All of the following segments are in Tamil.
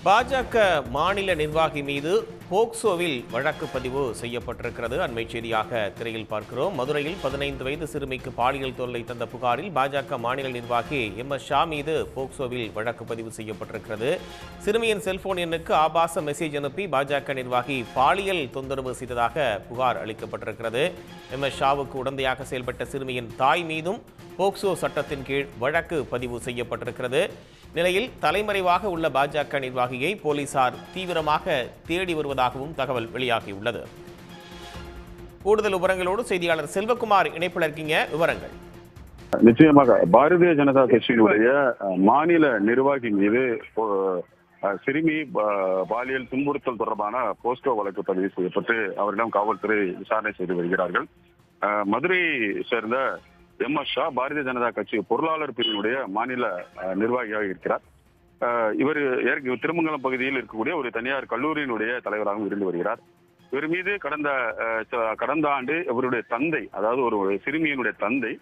பாஜக மாநில நிர்வாகி மீது போக்சோவில் வழக்கு பதிவு செய்யப்பட்டிருக்கிறது. அண்மை செய்தியாக திரையில் பார்க்கிறோம். மதுரையில் 15 வயது சிறுமிக்கு பாலியல் தொல்லை தந்த புகாரில் பாஜக மாநில நிர்வாகி MS ஷா மீது போக்சோவில் வழக்கு பதிவு செய்யப்பட்டிருக்கிறது. சிறுமியின் செல்போன் எண்ணுக்கு ஆபாச மெசேஜ் அனுப்பி பாஜக நிர்வாகி பாலியல் தொந்தரவு செய்ததாக புகார் அளிக்கப்பட்டிருக்கிறது. MS ஷாவுக்கு உடந்தையாக செயல்பட்ட சிறுமியின் தாய் மீதும் போக்சோ சட்டத்தின் கீழ் வழக்கு பதிவு செய்யப்பட்டிருக்கிறது. நிலையில் தலைமறைவாக உள்ள பாஜக நிர்வாகியை போலீசார் தீவிரமாக தேடி வருவதாகவும் தகவல் வெளியாகியுள்ளது. கூடுதல் விவரங்களோடு செய்தியாளர் செல்வகுமார் இணைப்பில் இருக்கீங்க. விவரங்கள். நிச்சயமாக பாரதிய ஜனதா கட்சியினுடைய மாநில நிர்வாகி மீது சிறுமி பாலியல் துன்புறுத்தல் தொடர்பான போஸ்கோ வழக்கு பதிவு செய்யப்பட்டு அவரிடம் காவல்துறை விசாரணை செய்து வருகிறார்கள். மதுரை சேர்ந்த MS ஷா பாரதிய ஜனதா கட்சி பொருளாளர் பிரிவினுடைய மாநில நிர்வாகியாக இருக்கிறார். இவர் திருமங்கலம் பகுதியில் இருக்கக்கூடிய ஒரு தனியார் கல்லூரியினுடைய தலைவராகவும் இருந்து வருகிறார். இவர் மீது கடந்த ஆண்டு இவருடைய தந்தை, அதாவது ஒரு சிறுமியினுடைய தந்தை,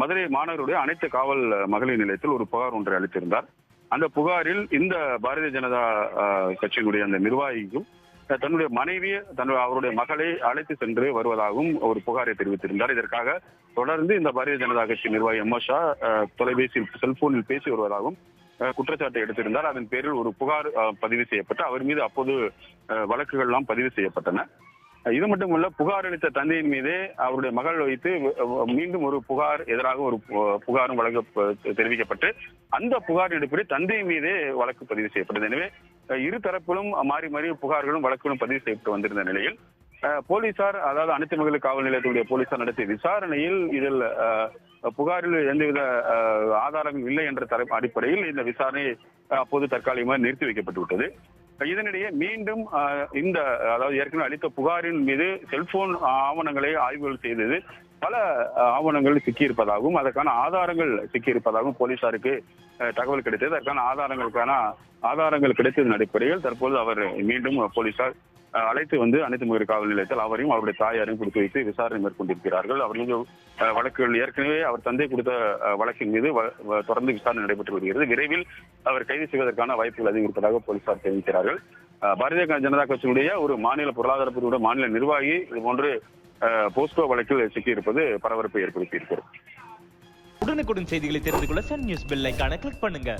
மதுரை மாநகருடைய அனைத்து காவல் மகளிர் நிலையத்தில் ஒரு புகார் ஒன்றை அளித்திருந்தார். அந்த புகாரில் இந்த பாரதிய ஜனதா கட்சியினுடைய அந்த நிர்வாகிக்கும் தன்னுடைய மனைவி அவருடைய மகளை அழைத்து சென்று வருவதாகவும் ஒரு புகாரை தெரிவித்திருந்தார். இதற்காக தொடர்ந்து இந்த பாரதிய ஜனதா கட்சி நிர்வாகி MS ஷா தொலைபேசியில் செல்போனில் பேசி வருவதாகவும் குற்றச்சாட்டை எடுத்திருந்தார். அதன் பேரில் ஒரு புகார் பதிவு செய்யப்பட்டு அவர் மீது அப்போது வழக்குகள் எல்லாம் பதிவு செய்யப்பட்டன. இது மட்டுமல்ல, புகார் அளித்த தந்தையின் மீதே அவருடைய மகள் வைத்து மீண்டும் ஒரு புகார் எதிராக ஒரு புகாரும் வழக்கு தெரிவிக்கப்பட்டு அந்த புகார் அடிப்படையில் தந்தை மீதே வழக்கு பதிவு செய்யப்பட்டது. எனவே இரு தரப்பிலும் மாறி மாறி புகார்களும் வழக்குகளும் பதிவு செய்யப்பட்டு வந்திருந்த நிலையில் போலீசார், அதாவது அனைத்து மகளிர் காவல் நிலையத்துடைய போலீசார் நடத்திய விசாரணையில் இதில் புகாரில் எந்தவித ஆதாரங்கள் இல்லை என்ற அடிப்படையில் இந்த விசாரணை அப்போது தற்காலிகமாக நிறுத்தி வைக்கப்பட்டு விட்டது. இதனிடையே மீண்டும் அதாவது ஏற்கனவே அளித்த புகாரின் மீது செல்போன் ஆவணங்களை ஆய்வுகள் செய்தது பல ஆவணங்கள் சிக்கியிருப்பதாகவும் அதற்கான ஆதாரங்கள் சிக்கியிருப்பதாகவும் போலீசாருக்கு தகவல் கிடைத்தது. அதற்கான ஆதாரங்கள் கிடைத்ததன் அடிப்படையில் தற்போது அவர் மீண்டும் போலீசார் அழைத்து வந்து அனைத்து மகளிர் காவல் நிலையத்தில் அவரையும் அவருடைய தாயாரையும் கொடுத்து வைத்து விசாரணை மேற்கொண்டிருக்கிறார்கள். அவர் மீது வழக்குகள் ஏற்கனவே அவர் தந்தை கொடுத்த வழக்கின் மீது தொடர்ந்து விசாரணை நடைபெற்று வருகிறது. விரைவில் அவர் கைது செய்வதற்கான வாய்ப்புகள் அதிகம் இருப்பதாக போலீசார் தெரிவிக்கிறார்கள். பாரதிய ஜனதா கட்சியினுடைய ஒரு மாநில பொருளாதார பிரிவுடைய மாநில நிர்வாகி இதுபோன்று போஸ்கோ வழக்கில் சிக்கியிருப்பது பரபரப்பை ஏற்படுத்தியிருக்கிறது. உடனுக்குடன் செய்திகளை தெரிந்து கொள்ள சன் நியூஸ் பெல் ஐகானை கிளிக் பண்ணுங்க.